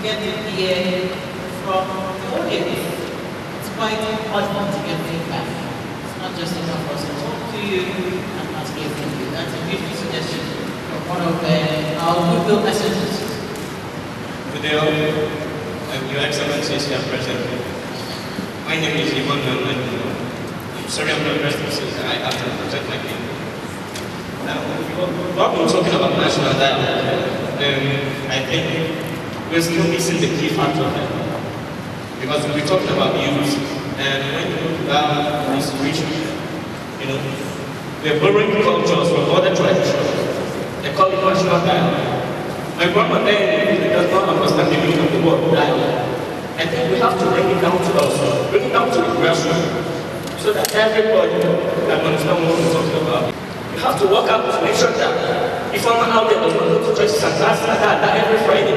get to hear from the audience. It's quite important to get feedback. It's not just enough for us to talk to you and not hear from you. That's a beautiful suggestion from one of our goodwill messages. Good day, all. Your Excellencies here present. My name is Ivan Nolan. I'm sorry I'm not dressed since I have to present my name. Now, what we're talking about national dialogue, I think we're still missing the key factor here. Because we're talking about youth, and when you look about restoration, we're borrowing cultures from other traditions. They call it national dialogue. My grandma then does not understand the meaning of the word dialogue. I think we have to bring it down to us, bring it down to the grassroots, so that everybody can understand what we're talking about. We have to work out to make sure that if someone out there does not go to church and that every Friday,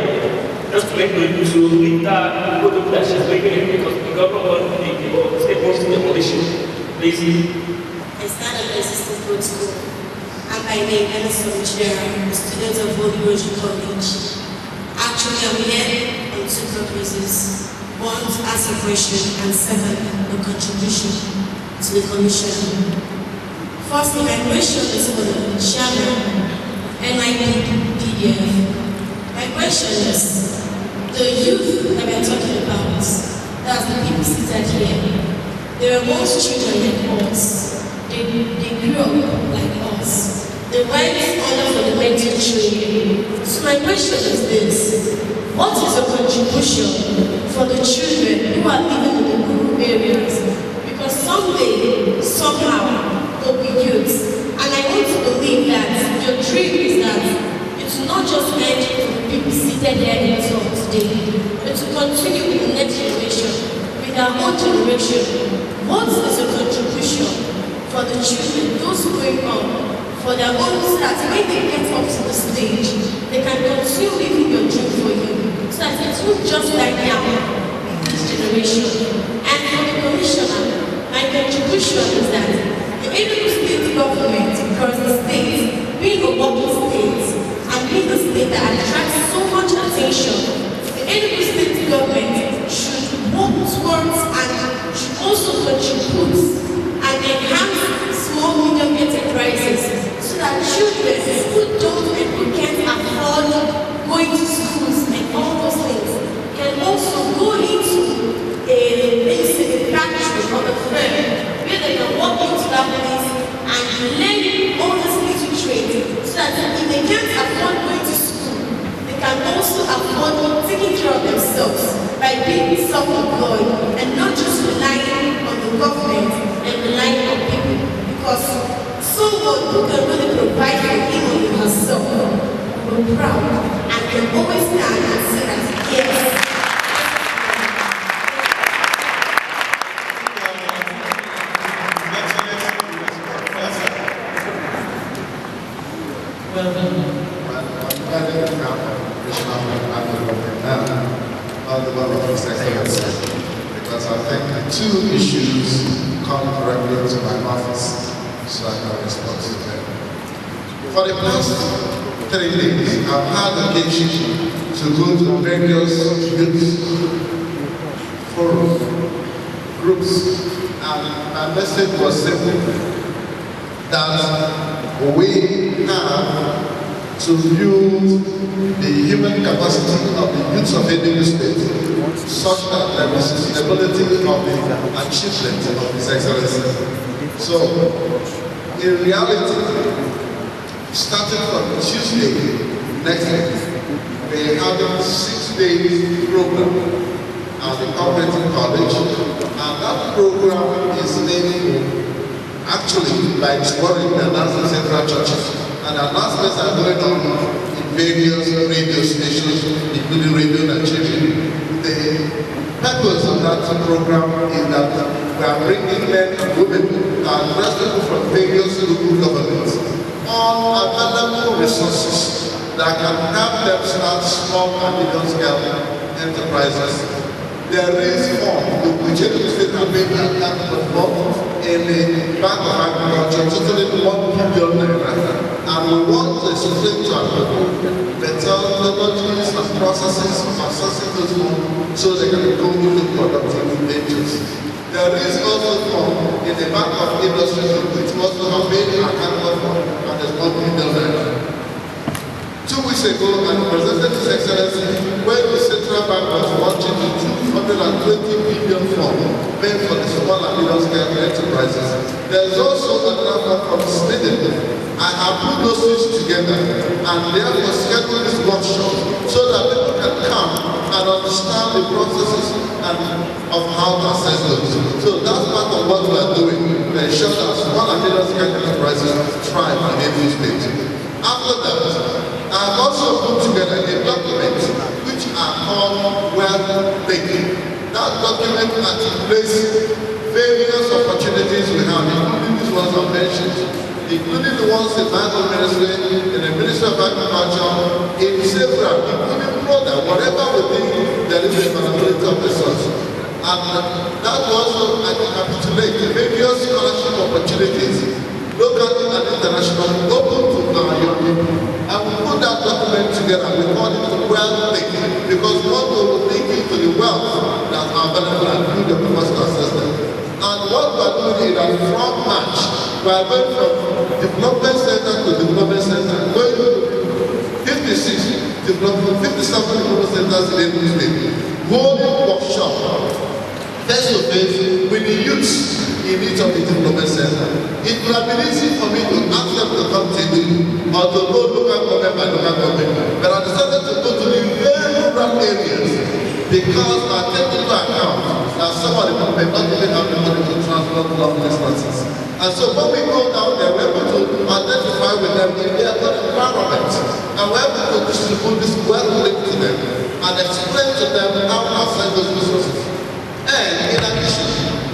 just to make the to meet that good that she's bringing in, because the government the state wants to demolish it. Please. I stand at the assistant protocol. I'm by name Ellison Chera, a student of Holy Rosary College. Actually, I'm here on two purposes. One, to ask a question, and second, a contribution to the commission. Firstly, my question is for the chairman, NIPDF. My question is, the youth that we're talking about, that's the people seated here, they were once children like us. They grew up like us. They went under fundamental training. So my question is this: what is your contribution for the children who are living in the rural areas? Because someday, somehow, they'll be youth. And I want to believe that your dream is that it will not just end for the people seated there in the talk today, but to continue with the next generation, with our own generation. What is your contribution for the children, those going on, for their own start, when they get up to the stage, they can continue living your dream for you, so that it won't just die down in this generation. And for the commissioner, my contribution is that the Enugu State government, because the state, being a working state, and being a state that attracts so much attention, the Enugu State government should work towards and should also contribute and enhance small medium enterprises, so that children who don't and who can't afford going to schools and all those things can also go into a factory or a firm where they can walk into that place and learn all these little trades, so that if they can't afford going to school, they can also afford taking care of themselves by being self-employed and not just relying on the government and relying on people. Because someone who can really provide for him or herself will be proud and can always stand and say that, yes. Well done. Because I think two issues come directly to my office, so I can respond to them. For the past 3 days, I've had occasion to go to various youth forums, groups, and my message was simple, that we have to build the human capacity of the youth of Enugu State, such that there is sustainability of the achievement of His Excellency. So, in reality, starting from Tuesday next week, we have a 6-day program at the Cooperative College, and that program is named actually by exploring the announcement central churches. And announcements are going on in various radio stations, including Radio Nigeria. The purpose of that program is that we are bringing men and women and people from various local governments on available resources that can help them start small and medium-scale enterprises. There is the Enugu State have made that capital in the Bank of Agriculture, totally 1 billion naira. And we want to explain to our people better technologies and processes of accessing those those funds so they can go into productive ventures. There is also fund in the Bank of Industry which also have made accountable fund and there's not been done right. 2 weeks ago, I presented His Excellency when the Central Bank was launching the 220 billion fund meant for the small and medium-scale enterprises. There's also another fund from Sweden. I have put those things together and therefore schedule this workshop so that people can come and understand the processes and of how to assess those. So that's part of what we are doing to ensure that small and medium-scale enterprises thrive in every state. After that, I have also put together a document which are called wealth making. That document articulates various opportunities we have, including these ones I mentioned, including the ones in Bible ministry, in the Ministry of Agriculture, in several, including product, whatever we think there is a availability of resources. And that also encapsulates the various scholarship opportunities, locally and internationally, open to our young people. And we put that document together, we call it wealth making, because we want to link into the wealth that are available and through the capacity assessment. And what we are doing is that from March, we are going from development center to development center, going to 57 development centers in every state, holding workshop face to face with the youths in each of the development centers. It would have been easy for me to ask them to come to you or to go local government by local government, but I decided to go to the very rural areas because I take into account that some of the people may not even have the money to transport long distances. And so when we go down there, we're able to identify with them in their environment, and we're able to distribute this wealth link to them and explain to them how to access those resources. And in addition,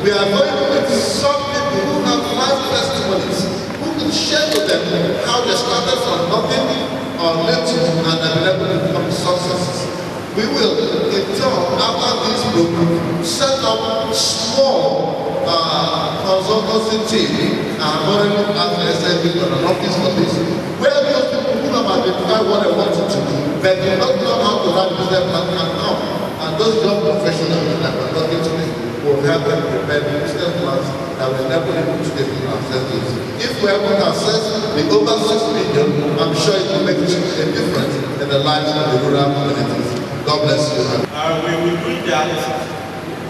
we are going with some people who have life testimonies, who can share with them how they started from nothing or little and have been able to become successes. We will, in turn, after this program, set up small consultancy team, currently at the SNB or an office for this, where those people who have identified what they want to do, but do not know how to run business plan can come. And those young professionals that are talking to me will help them prepare the business plans that will enable them to get to access those. If we are able to access the over 6 million, I'm sure it will make a difference in the lives of the rural communities. God bless you. We will do that.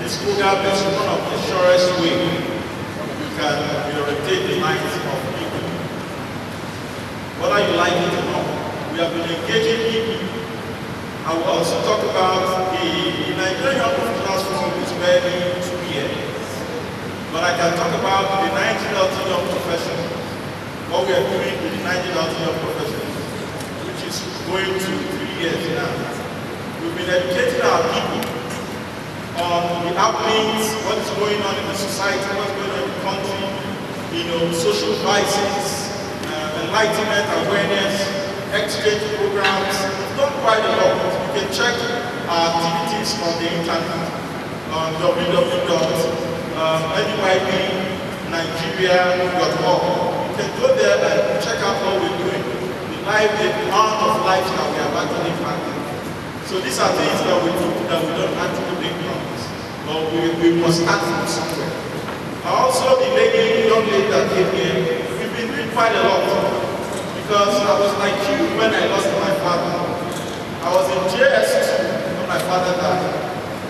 This program is one of the surest way we can reorientate the minds of people. Whether you like it or not, we have been engaging people. I will also talk about the Nigerian Young Professionals Forum, which is barely 2 years. But I can talk about the 19 Young Professionals, what we are doing with the 19 Young Professionals, which is going to 3 years now. We've been educating our people on the happenings, what is going on in the society, what's going on in the country, social crisis, enlightenment, awareness, exchange programs. We've done quite a lot. You can check our activities on the internet on www.nybnigeria.org. You can go there and check out what we're doing, the amount of lives that we have actually impacted. So these are things that we do that we don't actually make progress, but we must start from somewhere. Also, the young lady that came here, we've been doing quite a lot. Because I was like you when I lost my father. I was in JS2 when my father died.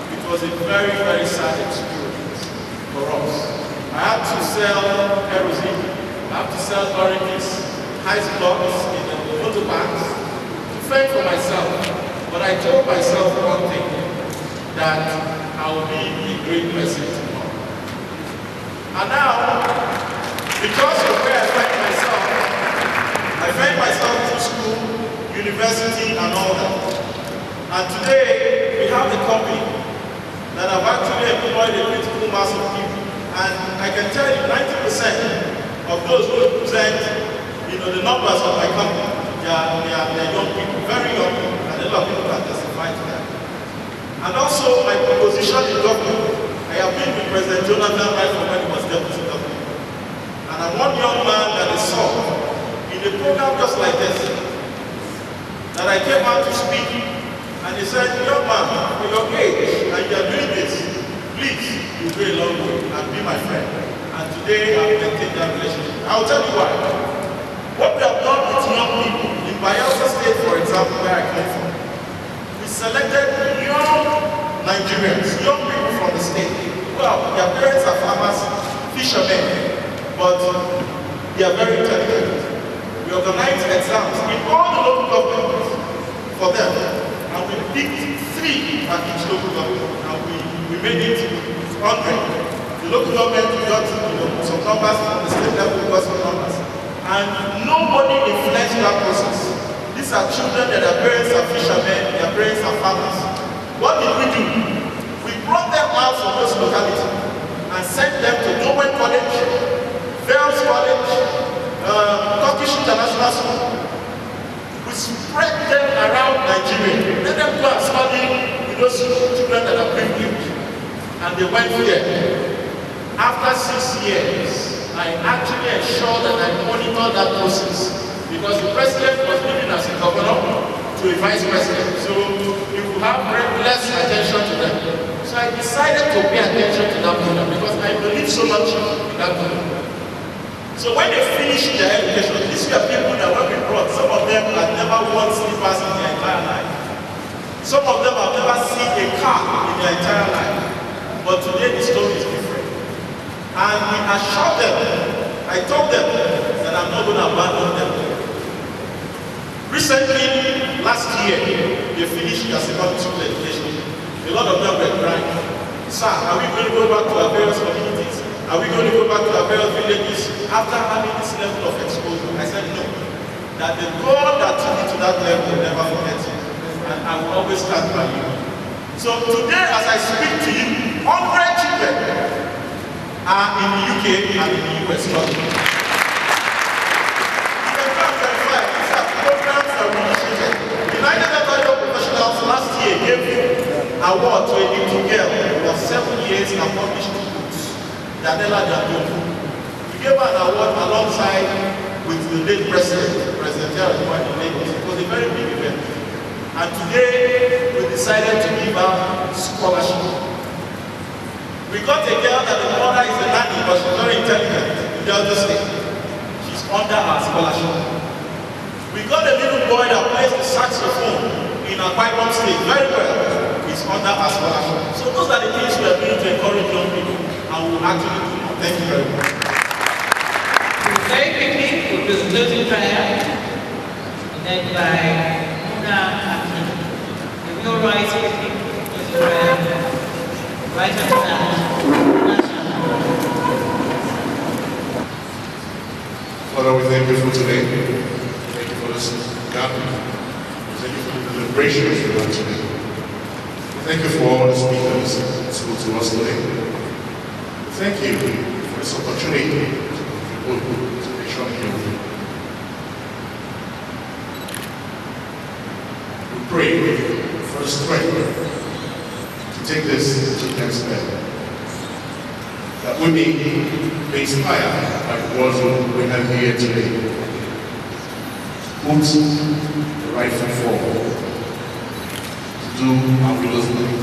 It was a very, very sad experience for us. I had to sell kerosene, I had to sell oranges, ice blocks in the photo bags to fend for myself. But I told myself one thing, that I will be a great person tomorrow. And now, because of where I find myself through school, university, and all that. And today, we have a company that have actually employed a critical mass of people. And I can tell you 90% of those who represent, the numbers of my company, they are young people, very young people, and a lot of people can testify to that. And also, my position in government, I have been with President Jonathan right from when he was deputy governor. And I'm one young man that is saw in a program just like this, that I came out to speak, and he said, young man, today I've maintained that relationship. I'll tell you why. What we have done with young people, in Bayelsa State, for example, where I come from, we selected young Nigerians, young people from the state. Well, their parents are farmers, fishermen, but they are very intelligent. We organized exams in all the local governments for them, and we picked 3 at each local government, and we made it 100. The local government got some numbers, the state level got some numbers, and nobody influenced that process. These are children that their parents are fishermen, their parents are farmers. What did we do? We brought them out from those localities and sent them to Dowen College, Vales College, Turkish International School. We spread them around Nigeria. Let them go and study with those children that are privileged. And they went there. After 6 years, I actually ensured that I monitored that process because the president was living as a governor to a vice president. So you will have less attention to them. So I decided to pay attention to that program because I believe so much in that program. So when they finished their education, these were people that when we brought, some of them had never worn slippers in their entire life. Some of them have never seen a car in their entire life. But today the story is different. And we assured them, I told them that I'm not going to abandon them. Recently, last year, they finished their secondary school education. A lot of them were crying. Sir, are we going to go back to our various communities? Are we going to go back to our various villages after having this level of exposure? I said no. That the God that took you to that level will never forget you. And I will always stand by you. So today, as I speak to you, 100 children are in the UK and in the US. You can go and verify. These are programs that we initiated. United Methodist Professionals last year gave award to a little girl who was 7 years and published books, Daniela Jandoko. We gave her an award alongside with the late president, President Jared in Lagos. It was a very big event. And today, we decided to give her scholarship. We got a girl that the mother is a nanny, but she's very intelligent in Delta State. She's under our scholarship. We got a little boy that plays the saxophone in Akwa Ibom State very well. He's under our scholarship. So those are the things we are doing to encourage young people, and we will actually do now. Thank you very much. Very quickly, we'll do the closing prayer, led by Muna Aki. If you're right, quickly, closing prayer. Right hand side. Father, we thank you for today. Thank you for this gathering. Thank you for the deliberations we had today. Thank you for all the speakers that spoke to us today. Thank you for this opportunity to nation here. We pray for the strength to take this to the next level. That we may be inspired by the words we have here today. Put the right foot forward to do our will's will.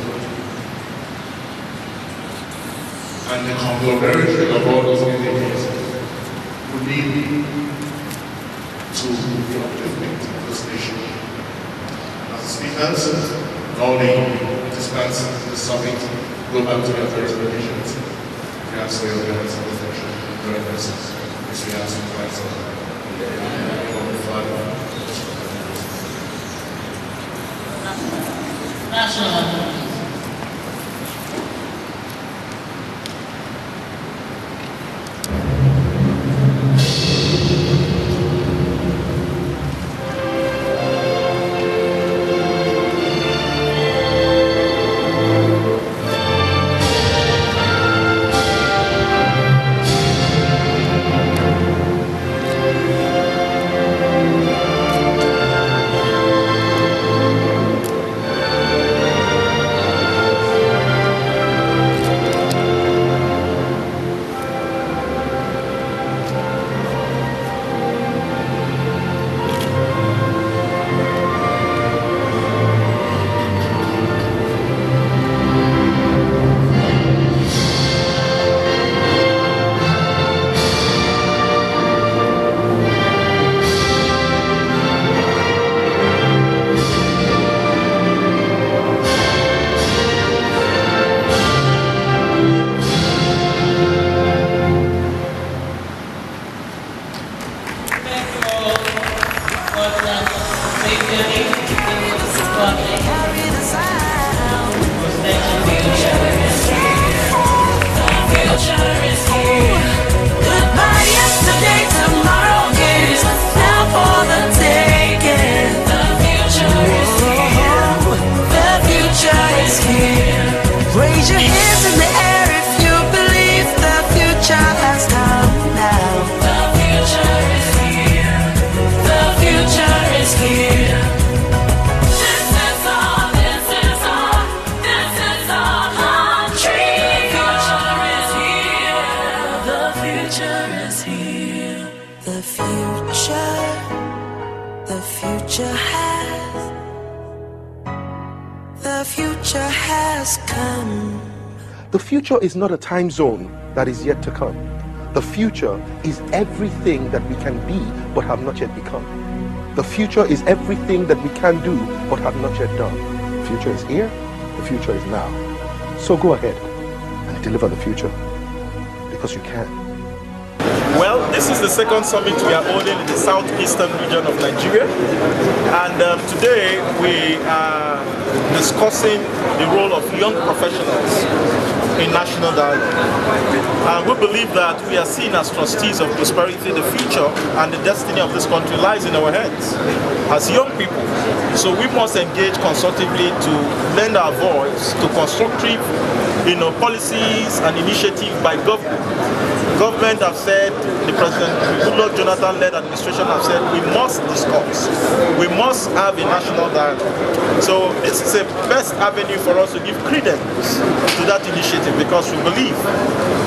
And the conglomeration of all those individuals will lead to the upliftment of this nation. As the speakers, all the participants in the summit go back to their various locations. We ask for your guidance and protection. Very blessings. This we ask in Christ's name. In the name of the Father, National anthem. future has come. The future is not a time zone that is yet to come. The future is everything that we can be but have not yet become. The future is everything that we can do but have not yet done. The future is here, the future is now. So go ahead and deliver the future, because you can. Well, this is the second summit we are holding in the southeastern region of Nigeria, and today we are discussing the role of young professionals in national dialogue. And we believe that we are seen as trustees of prosperity. The future and the destiny of this country lies in our hands as young people. So we must engage constructively to lend our voice to constructive policies and initiatives by government. Government have said, the President Goodluck Jonathan-led administration have said, we must discuss. We must have a national dialogue. So this is the best avenue for us to give credence to that initiative, because we believe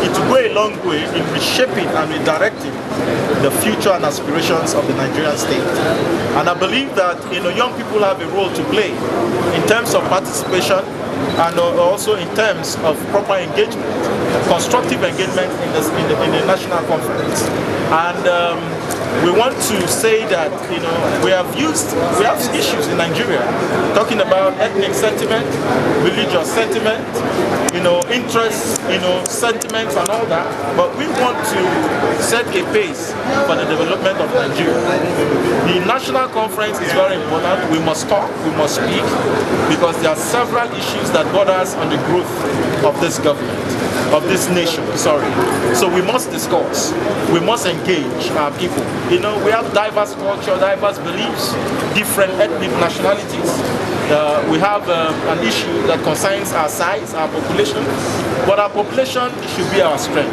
it will go a long way in reshaping and redirecting the future and aspirations of the Nigerian state. And I believe that young people have a role to play in terms of participation and also in terms of proper engagement, constructive engagement in the national conference. And we want to say that we have issues in Nigeria talking about ethnic sentiment, religious sentiment, interests, sentiments and all that. But we want to set a pace for the development of Nigeria. The national conference is very important. We must talk, we must speak, because there are several issues that bother us on the growth of this government, of this nation, sorry. So we must discuss, we must engage our people. We have diverse culture, diverse beliefs, different ethnic nationalities. We have an issue that concerns our size, our population, but our population should be our strength.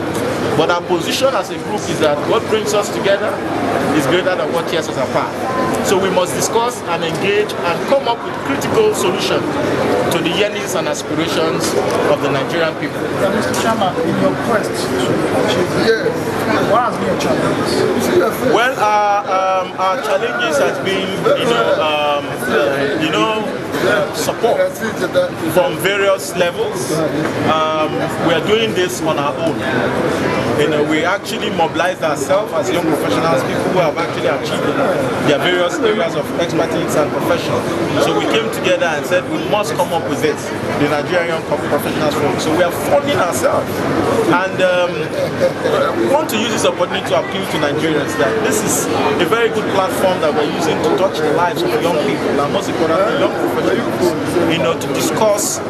But our position as a group is that what brings us together is greater than what tears us apart. So we must discuss and engage and come up with critical solutions to the yearnings and aspirations of the Nigerian people. Mr. Chairman, in your quest what has been your challenges? Well, our challenges has been, support from various levels. We are doing this on our own. We actually mobilized ourselves as young professionals, people who have actually achieved their various areas of expertise and profession. So we came together and said we must come up with this, the Nigerian Young Professionals Forum. So we are funding ourselves, and we want to use this opportunity to appeal to Nigerians that this is a very good platform that we're using to touch the lives of young people, and most importantly, young professionals, to discuss,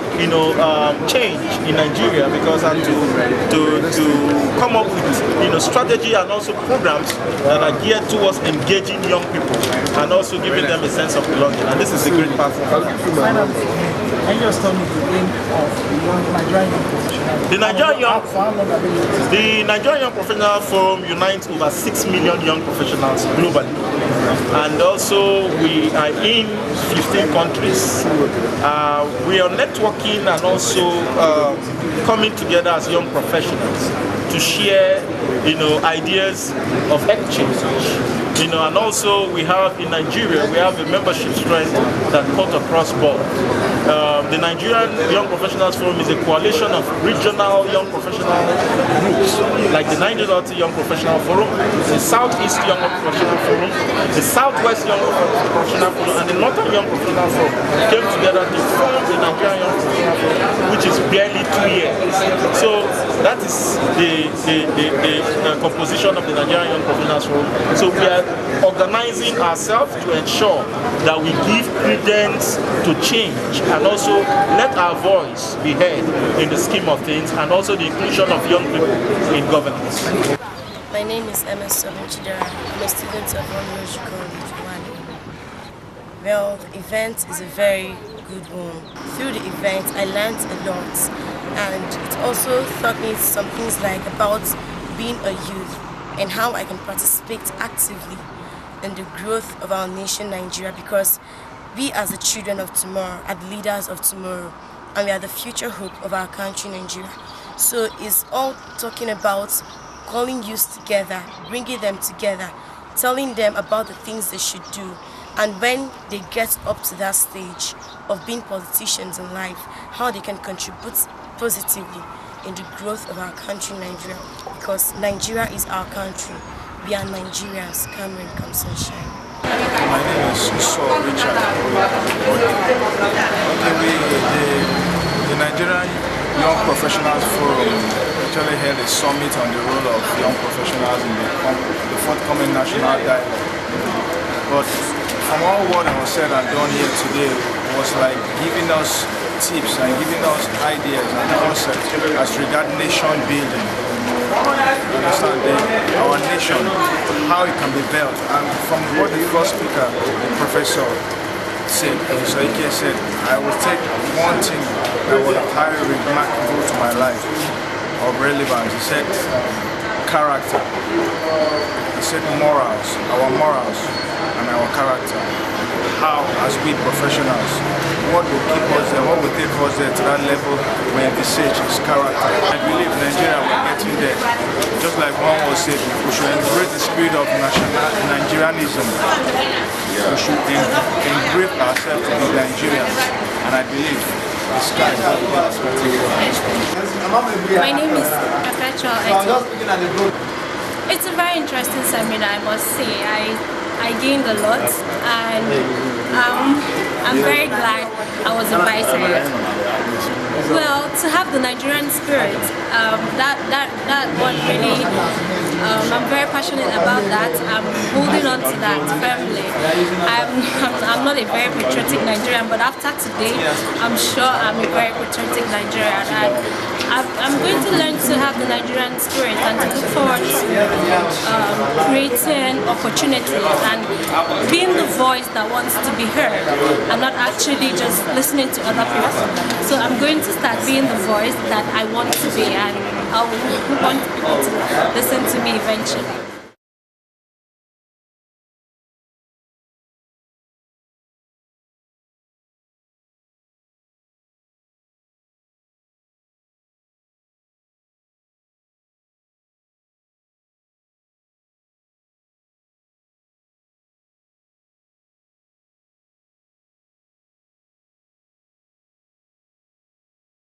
change in Nigeria, because and to come up with, strategy and also programs that are geared towards engaging young people and also giving them a sense of belonging. And this is a great platform. Finally, can you just tell me the name of the Nigerian Young Professionals? The Nigerian Young Professional Forum unites over 6 million young professionals globally. And also we are in 15 countries. We are networking and also coming together as young professionals to share, ideas of exchange. And also we have in Nigeria, we have a membership strength that cut across board. The Nigerian Young Professionals Forum is a coalition of regional young professional groups, like the Nigeria Young Professional Forum, the Southeast Young Professional Forum, the Southwest Young Professional Forum, and the Northern Young Professional Forum came together to form the Nigerian Young Professional Forum, which is barely 2 years. So that is the composition of the Nigerian Young Professionals Forum. So we are organizing ourselves to ensure that we give credence to change and also let our voice be heard in the scheme of things, and also the inclusion of young people in governance. My name is MS Chidera. I'm a student of Romeo College. Well, the event is a very good one. Through the event, I learned a lot, and it also taught me some things like about being a youth and how I can participate actively in the growth of our nation, Nigeria, because we as the children of tomorrow are the leaders of tomorrow, and we are the future hope of our country, Nigeria. So it's all talking about calling youth together, bringing them together, telling them about the things they should do, and when they get up to that stage of being politicians in life, how they can contribute positively in the growth of our country, Nigeria, because Nigeria is our country. We are Nigerians. Come rain, come sunshine. My name is Saul Richard. The Nigerian Young Professionals Forum actually held a summit on the role of young professionals in the forthcoming national dialogue. But from all what was said and done here today, it was like giving us tips and giving us ideas and concepts as regard nation building. You understand our nation, how it can be built. And from what the first speaker, the professor said, Professor Ike said, I will take one thing that was highly remarkable to my life of relevance. He said character. He said morals, our morals and our character. How, as we professionals, what will keep us there, what will take us there to that level where the sage is character. I believe Nigeria will get in there. Just like one was said, we should embrace the spirit of Nigerianism. We should engrave ourselves to be Nigerians. And I believe the sky is the limit. My name is Perpetual Eto. It's a very interesting seminar, I must say. I gained a lot, and I'm very glad I was invited. Well, to have the Nigerian spirit, that one really, I'm very passionate about that. I'm holding on to that firmly. I'm not a very patriotic Nigerian, but after today, I'm sure I'm a very patriotic Nigerian. And I'm going to learn to have the Nigerian spirit and to look forward to creating opportunities and being the voice that wants to be heard and not actually just listening to other people. So I'm going to start being the voice that I want to be, and I want people to listen to me eventually.